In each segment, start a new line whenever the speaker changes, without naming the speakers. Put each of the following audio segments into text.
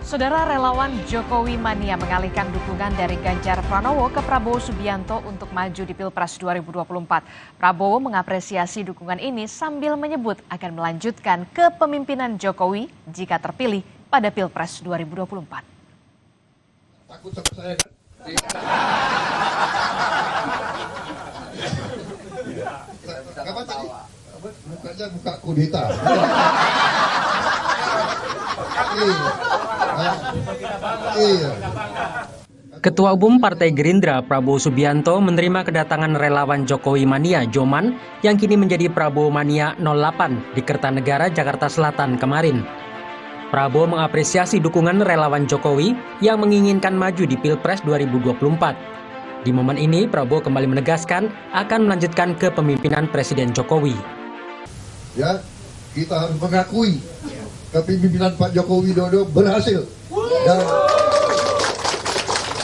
Saudara relawan Jokowi Mania mengalihkan dukungan dari Ganjar Pranowo ke Prabowo Subianto untuk maju di Pilpres 2024. Prabowo mengapresiasi dukungan ini sambil menyebut akan melanjutkan kepemimpinan Jokowi jika terpilih pada Pilpres 2024.
Takut sama saya kan? Apa tadi? Mukanya muka kudeta. Iya.
Ketua Umum Partai Gerindra Prabowo Subianto menerima kedatangan relawan Jokowi Mania Joman yang kini menjadi Prabowo Mania 08 di Kertanegara, Jakarta Selatan kemarin. Prabowo mengapresiasi dukungan relawan Jokowi yang menginginkan maju di Pilpres 2024. Di momen ini, Prabowo kembali menegaskan akan melanjutkan kepemimpinan Presiden Jokowi.
Ya, kita harus mengakui kepemimpinan Pak Joko Widodo berhasil.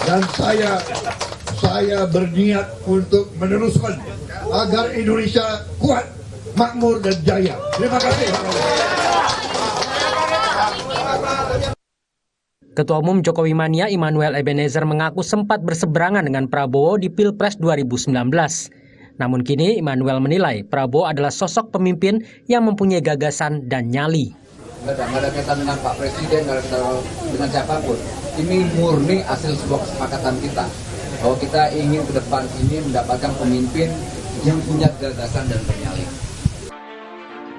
Dan saya berniat untuk meneruskan agar Indonesia kuat, makmur dan jaya. Terima kasih.
Ketua Umum Jokowi Mania Immanuel Ebenezer mengaku sempat berseberangan dengan Prabowo di Pilpres 2019. Namun kini Immanuel menilai Prabowo adalah sosok pemimpin yang mempunyai gagasan dan nyali.
Nggak ada kaitan dengan Pak Presiden, nggak ada kaitan dengan siapapun. Ini murni hasil sebuah kesepakatan kita bahwa kita ingin ke depan ini mendapatkan pemimpin yang punya gagasan dan bernyali.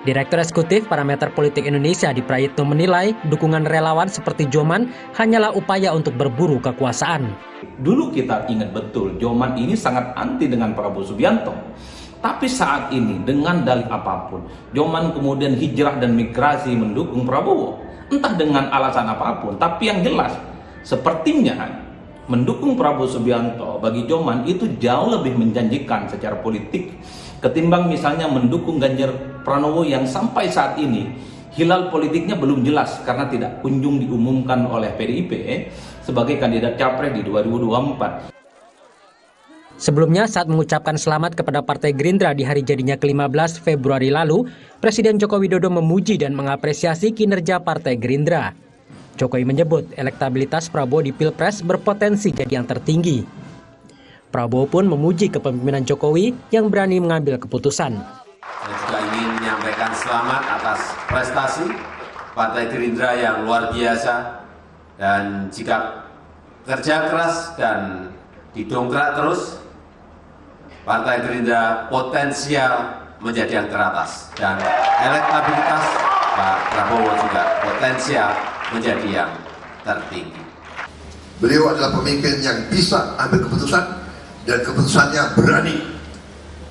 Direktur Eksekutif Parameter Politik Indonesia Adi Prayitno menilai dukungan relawan seperti Joman hanyalah upaya untuk berburu kekuasaan.
Dulu kita ingat betul, Joman ini sangat anti dengan Prabowo Subianto. Tapi saat ini dengan dalih apapun, Joman kemudian hijrah dan migrasi mendukung Prabowo. Entah dengan alasan apapun, tapi yang jelas sepertinya mendukung Prabowo Subianto bagi Joman itu jauh lebih menjanjikan secara politik ketimbang misalnya mendukung Ganjar Pranowo yang sampai saat ini hilal politiknya belum jelas karena tidak kunjung diumumkan oleh PDIP sebagai kandidat capres di 2024.
Sebelumnya saat mengucapkan selamat kepada Partai Gerindra di hari jadinya ke-15 Februari lalu, Presiden Joko Widodo memuji dan mengapresiasi kinerja Partai Gerindra. Jokowi menyebut elektabilitas Prabowo di Pilpres berpotensi jadi yang tertinggi. Prabowo pun memuji kepemimpinan Jokowi yang berani mengambil keputusan.
Saya juga ingin menyampaikan selamat atas prestasi Partai Gerindra yang luar biasa, dan jika kerja keras dan didongkrak terus, Partai Gerindra potensial menjadi yang teratas, dan elektabilitas Pak Prabowo juga potensial menjadi yang tertinggi.
Beliau adalah pemimpin yang bisa ambil keputusan dan keputusannya berani.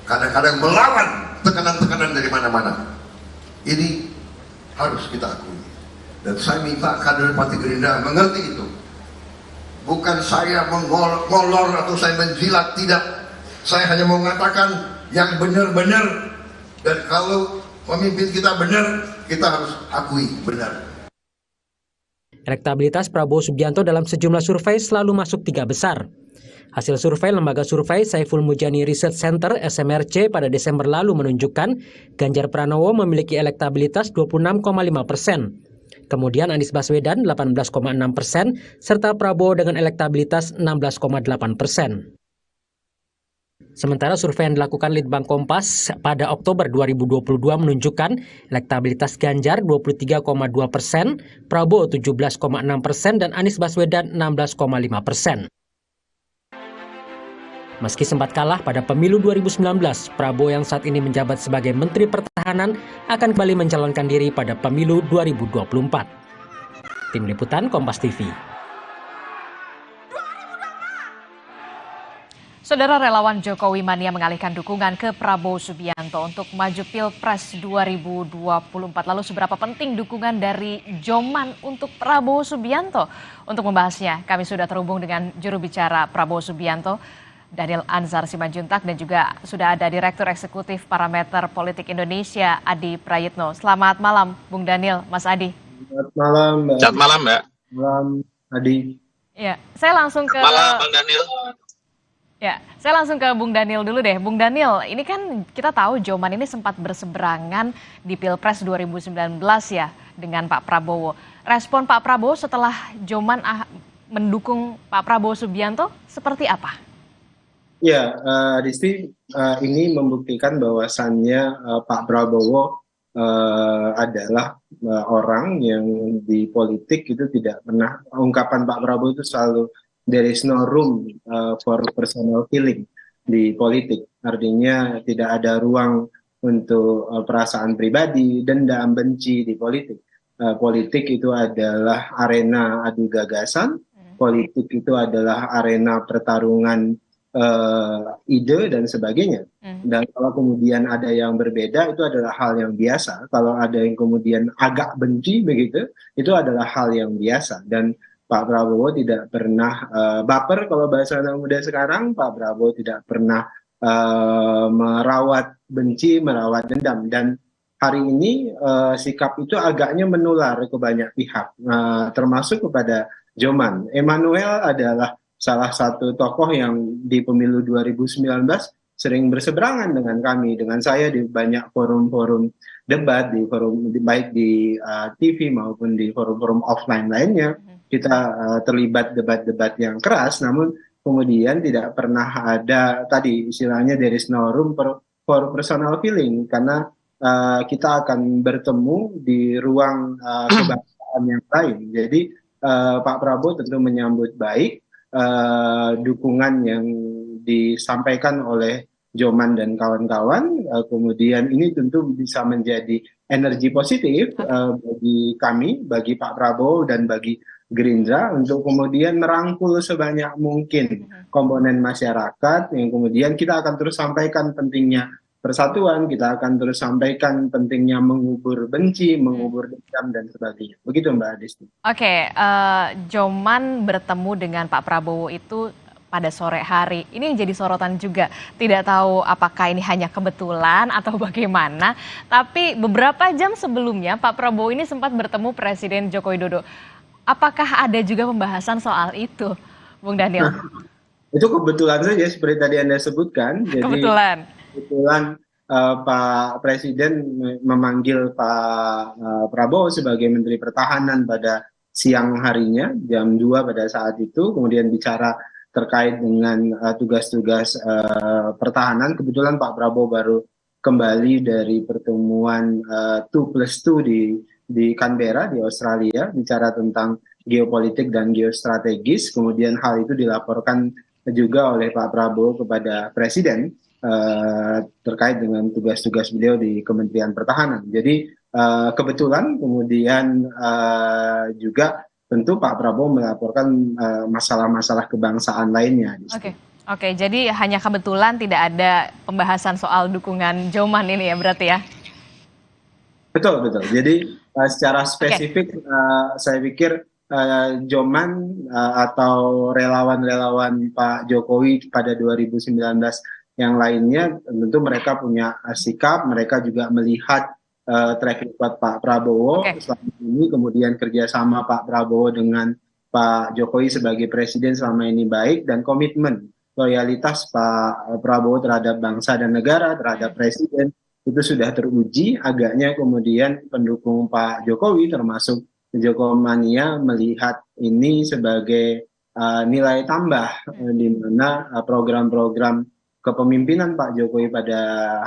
Kadang-kadang melawan tekanan-tekanan dari mana-mana. Ini harus kita akui. Dan saya minta kader Partai Gerindra mengerti itu. Bukan saya mengolor atau saya menjilat, tidak. Saya hanya mau mengatakan yang benar-benar. Dan kalau pemimpin kita benar, kita harus akui benar.
Elektabilitas Prabowo Subianto dalam sejumlah survei selalu masuk 3 besar. Hasil survei lembaga survei Saiful Mujani Research Center (SMRC) pada Desember lalu menunjukkan Ganjar Pranowo memiliki elektabilitas 26,5%. Kemudian Anies Baswedan 18,6% serta Prabowo dengan elektabilitas 16,8%. Sementara survei yang dilakukan Litbang Kompas pada Oktober 2022 menunjukkan elektabilitas Ganjar 23,2%, Prabowo 17,6% dan Anies Baswedan 16,5%. Meski sempat kalah pada pemilu 2019, Prabowo yang saat ini menjabat sebagai Menteri Pertahanan akan kembali mencalonkan diri pada pemilu 2024. Tim Liputan Kompas TV.
Saudara relawan Jokowi Mania mengalihkan dukungan ke Prabowo Subianto untuk maju Pilpres 2024. Lalu seberapa penting dukungan dari Joman untuk Prabowo Subianto? Untuk membahasnya, kami sudah terhubung dengan juru bicara Prabowo Subianto, Daniel Anzar Simanjuntak, dan juga sudah ada Direktur Eksekutif Parameter Politik Indonesia, Adi Prayitno. Selamat malam, Bung Daniel, Mas Adi.
Selamat malam, Mbak.
Selamat malam, Mbak.
Malam, Adi.
Ya, saya langsung ke...
Selamat malam, Bang Daniel.
Ya, saya langsung ke Bung Daniel dulu deh. Bung Daniel, ini kan kita tahu Joman ini sempat berseberangan di Pilpres 2019 ya dengan Pak Prabowo. Respon Pak Prabowo setelah Joman mendukung Pak Prabowo Subianto seperti apa?
Ya, Disti, ini membuktikan bahwasannya Pak Prabowo adalah orang yang di politik itu tidak pernah, ungkapan Pak Prabowo itu selalu there is no room for personal feeling di politik. Artinya tidak ada ruang untuk perasaan pribadi, dendam, benci di politik. Politik itu adalah arena adu gagasan, politik itu adalah arena pertarungan ide dan sebagainya. Dan kalau kemudian ada yang berbeda, itu adalah hal yang biasa. Kalau ada yang kemudian agak benci begitu, itu adalah hal yang biasa. Dan Pak Prabowo tidak pernah baper, kalau bahasa anak muda sekarang. Pak Prabowo tidak pernah merawat benci, merawat dendam. Dan hari ini sikap itu agaknya menular ke banyak pihak, termasuk kepada Joman. Emmanuel adalah salah satu tokoh yang di pemilu 2019 sering berseberangan dengan kami, dengan saya di banyak forum-forum debat, baik di TV maupun di forum-forum offline lainnya. Kita terlibat debat-debat yang keras, namun kemudian tidak pernah ada tadi istilahnya there is no room for personal feeling, karena kita akan bertemu di ruang kebangsaan yang lain. Jadi Pak Prabowo tentu menyambut baik dukungan yang disampaikan oleh Joman dan kawan-kawan. Kemudian ini tentu bisa menjadi energi positif bagi kami, bagi Pak Prabowo dan bagi Gerindra untuk kemudian merangkul sebanyak mungkin komponen masyarakat yang kemudian kita akan terus sampaikan pentingnya persatuan, kita akan terus sampaikan pentingnya mengubur benci, mengubur dendam dan sebagainya. Begitu Mbak Adisti.
Oke, Joman bertemu dengan Pak Prabowo itu pada sore hari. Ini yang jadi sorotan juga. Tidak tahu apakah ini hanya kebetulan atau bagaimana. Tapi beberapa jam sebelumnya Pak Prabowo ini sempat bertemu Presiden Joko Widodo. Apakah ada juga pembahasan soal itu, Bung Daniel?
Itu kebetulan saja seperti tadi Anda sebutkan. Jadi kebetulan Pak Presiden memanggil Pak Prabowo sebagai Menteri Pertahanan pada siang harinya, jam 2 pada saat itu, kemudian bicara terkait dengan tugas-tugas pertahanan. Kebetulan Pak Prabowo baru kembali dari pertemuan 2+2 di Canberra, di Australia, bicara tentang geopolitik dan geostrategis. Kemudian hal itu dilaporkan juga oleh Pak Prabowo kepada Presiden terkait dengan tugas-tugas beliau di Kementerian Pertahanan. Jadi kebetulan kemudian juga tentu Pak Prabowo melaporkan masalah-masalah kebangsaan lainnya.
Oke, jadi hanya kebetulan tidak ada pembahasan soal dukungan Joman ini ya berarti ya?
Betul. Jadi secara spesifik saya pikir Joman atau relawan-relawan Pak Jokowi pada 2019 yang lainnya tentu mereka punya sikap, mereka juga melihat track record Pak Prabowo selama ini, kemudian kerjasama Pak Prabowo dengan Pak Jokowi sebagai presiden selama ini baik, dan komitmen loyalitas Pak Prabowo terhadap bangsa dan negara, terhadap presiden itu sudah teruji. Agaknya kemudian pendukung Pak Jokowi termasuk Jokomania melihat ini sebagai nilai tambah di mana program-program kepemimpinan Pak Jokowi pada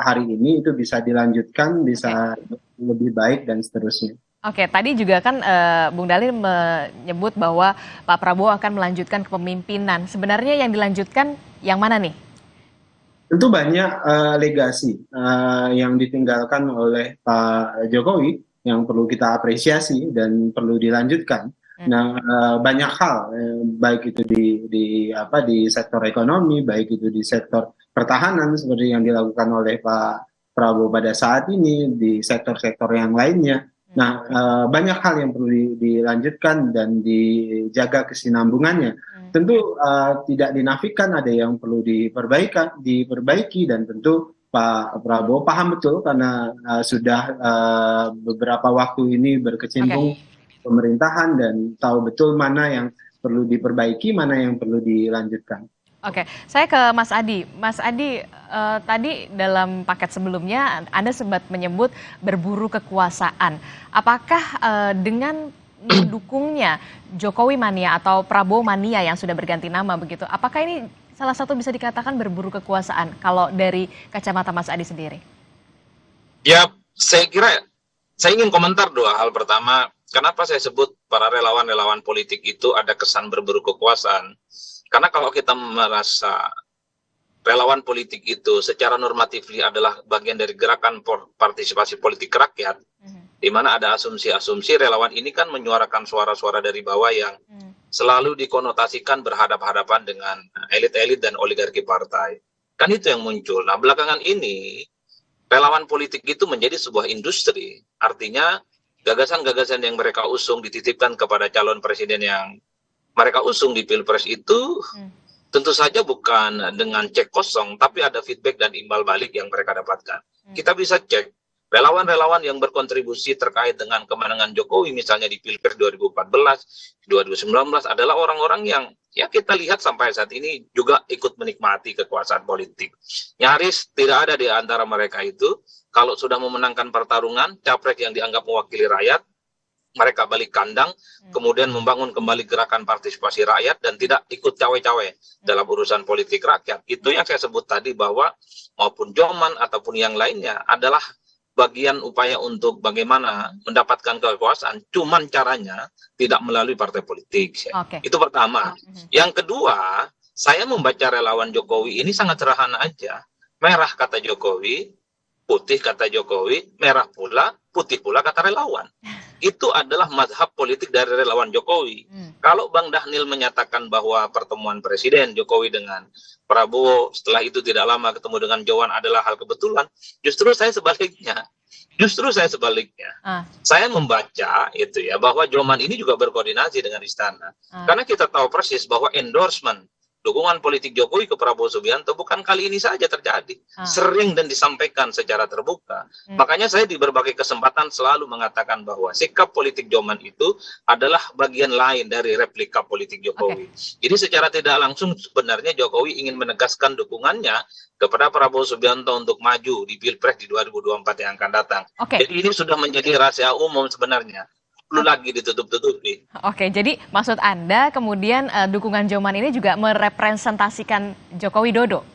hari ini itu bisa dilanjutkan, bisa lebih baik dan seterusnya.
Oke, tadi juga kan Bung Daniel menyebut bahwa Pak Prabowo akan melanjutkan kepemimpinan. Sebenarnya yang dilanjutkan yang mana nih?
Tentu banyak legasi yang ditinggalkan oleh Pak Jokowi yang perlu kita apresiasi dan perlu dilanjutkan. Nah, banyak hal, baik itu di sektor ekonomi, baik itu di sektor pertahanan seperti yang dilakukan oleh Pak Prabowo pada saat ini, di sektor-sektor yang lainnya. Nah, banyak hal yang perlu dilanjutkan dan dijaga kesinambungannya. Tentu tidak dinafikan ada yang perlu diperbaiki, dan tentu Pak Prabowo paham betul karena sudah beberapa waktu ini berkecimpung pemerintahan dan tahu betul mana yang perlu diperbaiki, mana yang perlu dilanjutkan.
Oke, saya ke Mas Adi. Mas Adi, tadi dalam paket sebelumnya Anda sempat menyebut berburu kekuasaan. Apakah dengan mendukungnya Jokowi Mania atau Prabowo Mania yang sudah berganti nama begitu, apakah ini salah satu bisa dikatakan berburu kekuasaan kalau dari kacamata Mas Adi sendiri?
Ya, saya kira saya ingin komentar dua hal. Pertama, kenapa saya sebut para relawan-relawan politik itu ada kesan berburu kekuasaan? Karena kalau kita merasa relawan politik itu secara normatif adalah bagian dari gerakan partisipasi politik rakyat, di mana ada asumsi-asumsi relawan ini kan menyuarakan suara-suara dari bawah yang selalu dikonotasikan berhadapan-hadapan dengan elit-elit dan oligarki partai. Kan itu yang muncul. Nah, belakangan ini relawan politik itu menjadi sebuah industri. Artinya gagasan-gagasan yang mereka usung dititipkan kepada calon presiden yang mereka usung di Pilpres itu tentu saja bukan dengan cek kosong, tapi ada feedback dan imbal balik yang mereka dapatkan. Kita bisa cek relawan-relawan yang berkontribusi terkait dengan kemenangan Jokowi misalnya di Pilpres 2014, 2019 adalah orang-orang yang ya kita lihat sampai saat ini juga ikut menikmati kekuasaan politik. Nyaris tidak ada di antara mereka itu kalau sudah memenangkan pertarungan, capres yang dianggap mewakili rakyat, mereka balik kandang, kemudian membangun kembali gerakan partisipasi rakyat dan tidak ikut cawe-cawe dalam urusan politik rakyat. Itu yang saya sebut tadi bahwa maupun Joman ataupun yang lainnya adalah bagian upaya untuk bagaimana mendapatkan kekuasaan, cuman caranya tidak melalui partai politik.
Oke.
Itu pertama. Yang kedua, saya membaca relawan Jokowi ini sangat sederhana aja. Merah kata Jokowi, putih kata Jokowi, merah pula, putih pula kata relawan. Itu adalah mazhab politik dari relawan Jokowi. Kalau Bang Dhanil menyatakan bahwa pertemuan Presiden Jokowi dengan Prabowo setelah itu tidak lama ketemu dengan Joman adalah hal kebetulan, justru saya sebaliknya. Saya membaca itu ya bahwa Joman ini juga berkoordinasi dengan istana. Karena kita tahu persis bahwa endorsement dukungan politik Jokowi ke Prabowo Subianto bukan kali ini saja terjadi, sering dan disampaikan secara terbuka. Makanya saya di berbagai kesempatan selalu mengatakan bahwa sikap politik Joman itu adalah bagian lain dari replika politik Jokowi. Jadi secara tidak langsung sebenarnya Jokowi ingin menegaskan dukungannya kepada Prabowo Subianto untuk maju di Pilpres di 2024 yang akan datang. Jadi ini sudah menjadi rahasia umum sebenarnya. Perlu lagi ditutup-tutupi.
Oke, jadi maksud Anda kemudian dukungan Joman ini juga merepresentasikan Joko Widodo?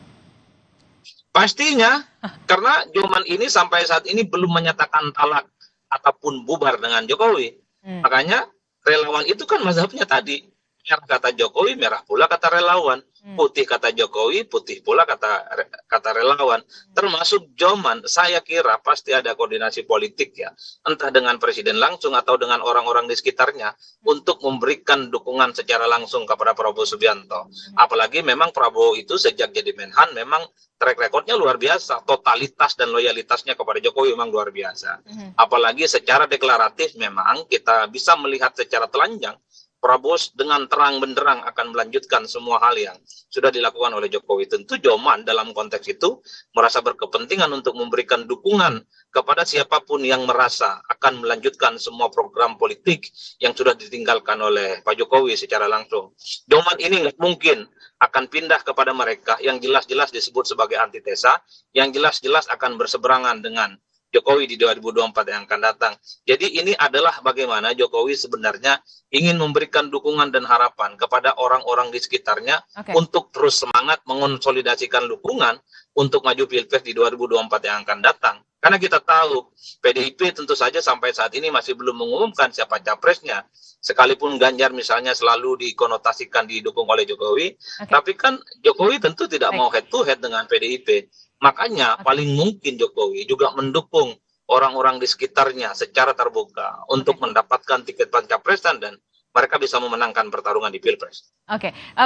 Pastinya, karena Joman ini sampai saat ini belum menyatakan talak ataupun bubar dengan Jokowi. Makanya relawan itu kan mazhabnya tadi. Merah kata Jokowi, merah pula kata relawan. Putih kata Jokowi, putih pula kata relawan. Termasuk Joman, saya kira pasti ada koordinasi politik ya. Entah dengan presiden langsung atau dengan orang-orang di sekitarnya untuk memberikan dukungan secara langsung kepada Prabowo Subianto. Apalagi memang Prabowo itu sejak jadi Menhan memang track recordnya luar biasa. Totalitas dan loyalitasnya kepada Jokowi memang luar biasa. Apalagi secara deklaratif memang kita bisa melihat secara telanjang Prabowo dengan terang benderang akan melanjutkan semua hal yang sudah dilakukan oleh Jokowi. Tentu Joman dalam konteks itu merasa berkepentingan untuk memberikan dukungan kepada siapapun yang merasa akan melanjutkan semua program politik yang sudah ditinggalkan oleh Pak Jokowi secara langsung. Joman ini nggak mungkin akan pindah kepada mereka yang jelas-jelas disebut sebagai antitesa, yang jelas-jelas akan berseberangan dengan Jokowi di 2024 yang akan datang. Jadi ini adalah bagaimana Jokowi sebenarnya ingin memberikan dukungan dan harapan kepada orang-orang di sekitarnya untuk terus semangat mengonsolidasikan dukungan untuk maju Pilpres di 2024 yang akan datang. Karena kita tahu PDIP tentu saja sampai saat ini masih belum mengumumkan siapa capresnya. Sekalipun Ganjar misalnya selalu dikonotasikan didukung oleh Jokowi, tapi kan Jokowi tentu tidak mau head to head dengan PDIP. Makanya paling mungkin Jokowi juga mendukung orang-orang di sekitarnya secara terbuka untuk mendapatkan tiket pencapresan dan mereka bisa memenangkan pertarungan di Pilpres.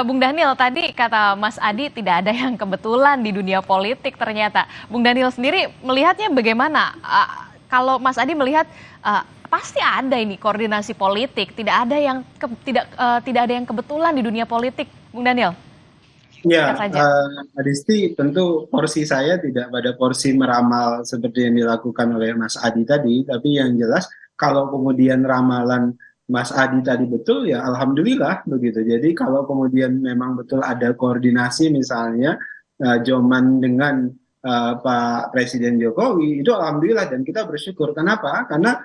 Bung Dhanil, tadi kata Mas Adi tidak ada yang kebetulan di dunia politik ternyata. Bung Dhanil sendiri melihatnya bagaimana? Kalau Mas Adi melihat pasti ada ini koordinasi politik, tidak ada yang kebetulan di dunia politik, Bung Dhanil.
Ya, Adisti, tentu porsi saya tidak pada porsi meramal seperti yang dilakukan oleh Mas Adi tadi, tapi yang jelas kalau kemudian ramalan Mas Adi tadi betul, ya alhamdulillah begitu. Jadi kalau kemudian memang betul ada koordinasi misalnya Joman dengan Pak Presiden Jokowi, itu alhamdulillah dan kita bersyukur. Kenapa? Karena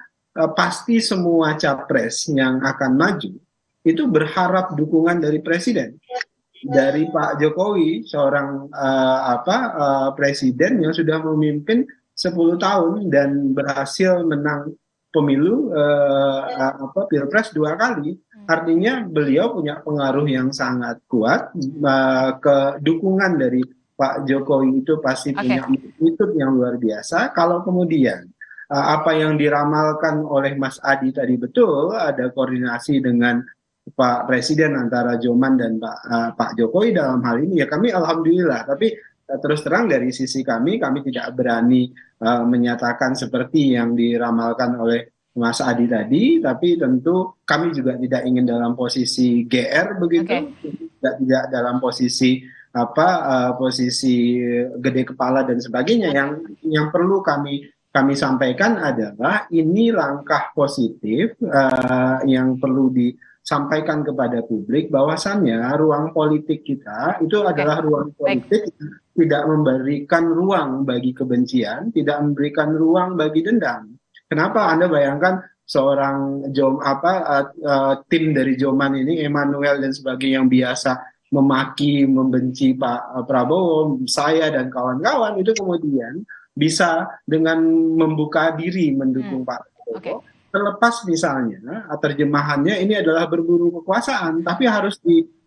pasti semua capres yang akan maju itu berharap dukungan dari presiden, dari Pak Jokowi, seorang presiden yang sudah memimpin 10 tahun dan berhasil menang pemilu Pilpres 2 kali. Artinya beliau punya pengaruh yang sangat kuat, ke dukungan dari Pak Jokowi itu pasti punya magnitude yang luar biasa. Kalau kemudian apa yang diramalkan oleh Mas Adi tadi betul, ada koordinasi dengan Pak Presiden antara Joman dan Pak Jokowi dalam hal ini, ya kami alhamdulillah. Tapi terus terang dari sisi kami tidak berani menyatakan seperti yang diramalkan oleh Mas Adi tadi, tapi tentu kami juga tidak ingin dalam posisi GR begitu, tidak dalam posisi posisi gede kepala dan sebagainya. Yang perlu kami sampaikan adalah ini langkah positif yang perlu disampaikan kepada publik, bahwasannya ruang politik kita itu adalah ruang politik yang tidak memberikan ruang bagi kebencian, tidak memberikan ruang bagi dendam. Kenapa? Anda bayangkan seorang tim dari Joman ini, Emmanuel dan sebagainya, yang biasa memaki, membenci Pak Prabowo, saya dan kawan-kawan, itu kemudian bisa dengan membuka diri mendukung Pak Prabowo. Terlepas misalnya terjemahannya ini adalah berburu kekuasaan, tapi harus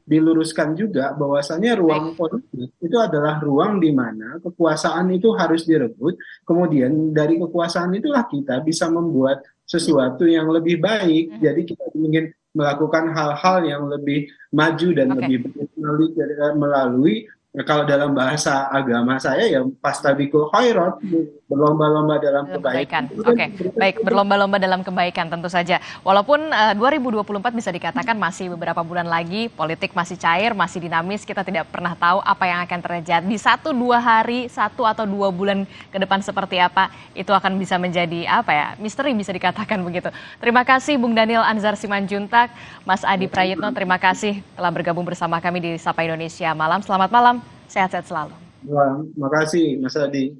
diluruskan juga bahwasannya ruang politik itu adalah ruang di mana kekuasaan itu harus direbut, kemudian dari kekuasaan itulah kita bisa membuat sesuatu yang lebih baik. Jadi kita ingin melakukan hal-hal yang lebih maju dan lebih baik melalui kalau dalam bahasa agama saya ya fastabiqul khairat, berlomba-lomba dalam kebaikan.
Baik, berlomba-lomba dalam kebaikan tentu saja. Walaupun 2024 bisa dikatakan masih beberapa bulan lagi, politik masih cair, masih dinamis, kita tidak pernah tahu apa yang akan terjadi. Di 1-2 hari, 1 atau 2 bulan ke depan seperti apa, itu akan bisa menjadi misteri bisa dikatakan begitu. Terima kasih Bung Daniel Anzar Simanjuntak, Mas Adi Prayitno, terima kasih telah bergabung bersama kami di Sapa Indonesia Malam. Selamat malam. Sehat-sehat selalu.
Terima kasih Mas Adi.